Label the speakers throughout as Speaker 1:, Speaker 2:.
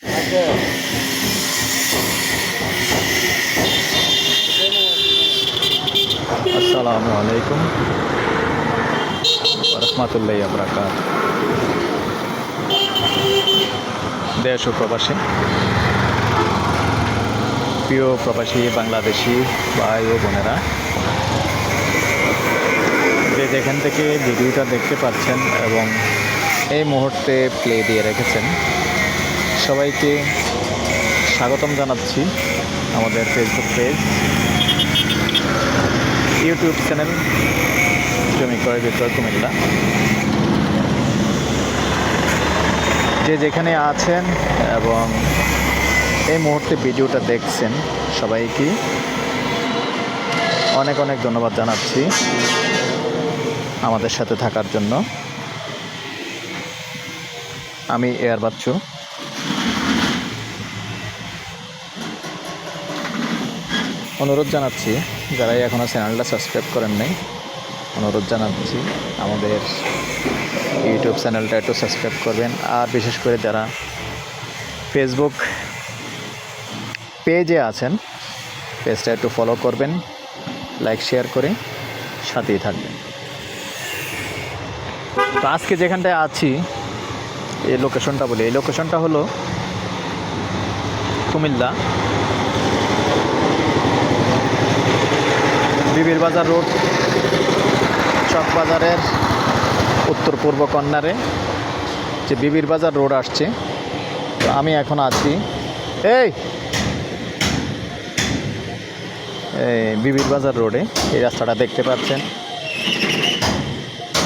Speaker 1: আসসালামু আলাইকুম রহমতুল্লাহি ওয়া বারাকাতুহু। দেশ ও প্রবাসী, প্রিয় প্রবাসী বাংলাদেশি ভাই ও বোনেরা, যে যেখান থেকে ভিডিওটা দেখতে পাচ্ছেন এবং এই মুহূর্তে প্লে দিয়ে রেখেছেন, সবাইকে স্বাগতম জানাচ্ছি আমাদের ফেসবুক পেজ, ইউটিউব চ্যানেল জমি ক্রয় বিক্রয় কুমিল্লা। যে যেখানে আছেন এবং এই মুহূর্তে ভিডিওটা দেখছেন, সবাইকে অনেক অনেক ধন্যবাদ জানাচ্ছি আমাদের সাথে থাকার জন্য। আমি এয়ার বাচ্চু। অনুরোধ জানাচ্ছি যারা এখনও চ্যানেলটা সাবস্ক্রাইব করেন নাই, অনুরোধ জানাচ্ছি আমাদের ইউটিউব চ্যানেলটা একটু সাবস্ক্রাইব করবেন। আর বিশেষ করে যারা ফেসবুক পেজে আছেন, পেজটা একটু ফলো করবেন, লাইক শেয়ার করে সাথেই থাকবেন। তো আজকে যেখানটায় আছি, এই লোকেশনটা বলি, এই লোকেশনটা হলো কুমিল্লা বিবির বাজার রোড, চকবাজারের উত্তর পূর্ব কর্নারে যে বিবির বাজার রোড আসছে। তো আমি এখন আছি এই বিবির বাজার রোডে। এই রাস্তাটা দেখতে পাচ্ছেন,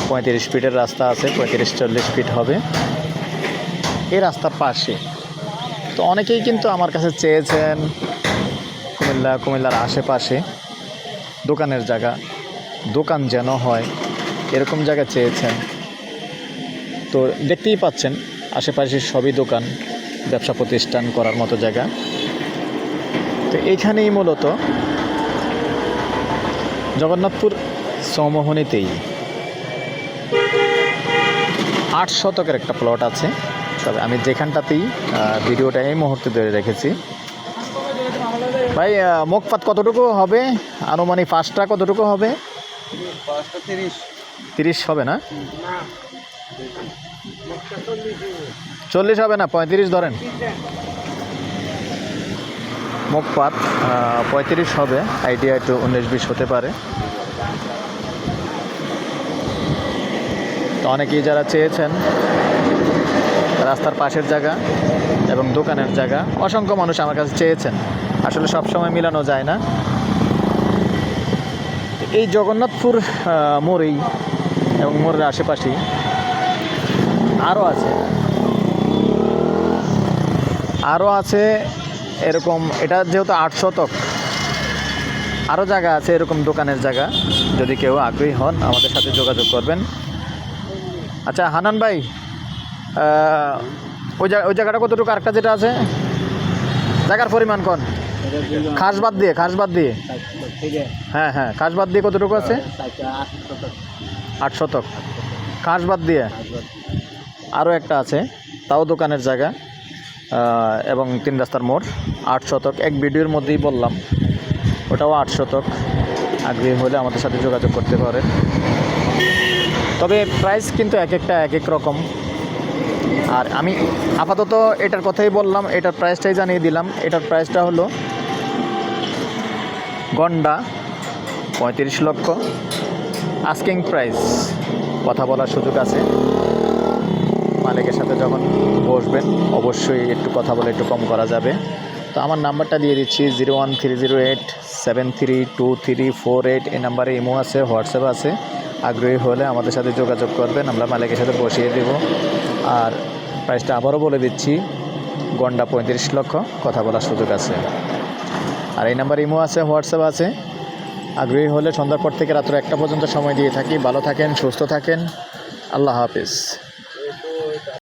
Speaker 1: 35 ফিটের রাস্তা আছে, 35-40 ফিট হবে এই রাস্তার পাশে। তো অনেকেই কিন্তু আমার কাছে চেয়েছেন কুমিল্লার আশেপাশে দোকানের জায়গা, দোকান যেন হয় এরকম জায়গা চেয়েছেন। তো দেখতেই পাচ্ছেন আশেপাশে সবই দোকান, ব্যবসা প্রতিষ্ঠান করার মতো জায়গা। তো এইখানেই মূলত জগন্নাথপুর চৌমোহনীতেই 8 শতকের একটা প্লট আছে। তবে আমি যেখানটাতেই ভিডিওটা এই মুহূর্তে ধরে রেখেছি। ভাই মুখপাত কতটুকু হবে, আনুমানিক ফার্স্টটা কতটুকু হবে? 30 হবে না? 40 হবে না, 35 ধরেন। মুখপাত 35 হবে, আইডিয়া একটু 19-20 হতে পারে। তো অনেকেই যারা চেয়েছেন রাস্তার পাশের জায়গা এবং দোকানের জায়গা, অসংখ্য মানুষ আমার কাছে চেয়েছেন, আসলে সব সময় মিলানো যায় না। এই জগন্নাথপুর মোড়েই এবং মোড়ের আশেপাশেই আরও আছে এরকম। এটা যেহেতু 8 শতক, আরও জায়গা আছে এরকম দোকানের জায়গা। যদি কেউ আগ্রহী হন আমাদের সাথে যোগাযোগ করবেন। আচ্ছা হানান ভাই, ওই জায়গাটা কতটুকু? আরেকটা যেটা আছে জায়গার পরিমাণ কোন? খাসবাদ দিয়ে হ্যাঁ খাসবাদ দিয়ে কতটুকু আছে? 8 শতক খাসবাদ দিয়ে। আরও একটা আছে, তাও দোকানের জায়গা এবং 3 রাস্তার মোড়, 8 শতক। এক ভিডিওর মধ্যেই বললাম, ওটাও 8 শতক। আগ্রহী হলে আমাদের সাথে যোগাযোগ করতে পারেন। তবে প্রাইস কিন্তু এক একটা এক এক রকম। আর আমি আপাতত এটার কথাই বললাম, এটার প্রাইসটাই জানিয়ে দিলাম। এটার প্রাইসটা হলো গন্ডা 35 লক্ষ আস্কিং প্রাইস। কথা বলার সুযোগ আছে, মালিকের সাথে যখন বসবেন অবশ্যই একটু কথা বলে একটু কম করা যাবে। তো আমার নাম্বারটা দিয়ে দিচ্ছি 01308732348। এই নাম্বারে ইমো আছে, হোয়াটসঅ্যাপ আছে। আগ্রহী হলে আমাদের সাথে যোগাযোগ করবেন, আমরা মালিকের সাথে বসিয়ে দেব। আর প্রাইসটা আবারও বলে দিচ্ছি, গন্ডা 35 লক্ষ, কথা বলার সুযোগ আছে। আর এই নাম্বার ইমো আছে, হোয়াটসঅ্যাপ আছে। আগ্রহী হলে সন্ধ্যার পর থেকে রাত্র 1টা পর্যন্ত সময় দিয়ে থাকি। ভালো থাকেন, সুস্থ থাকেন, আল্লাহ হাফেজ।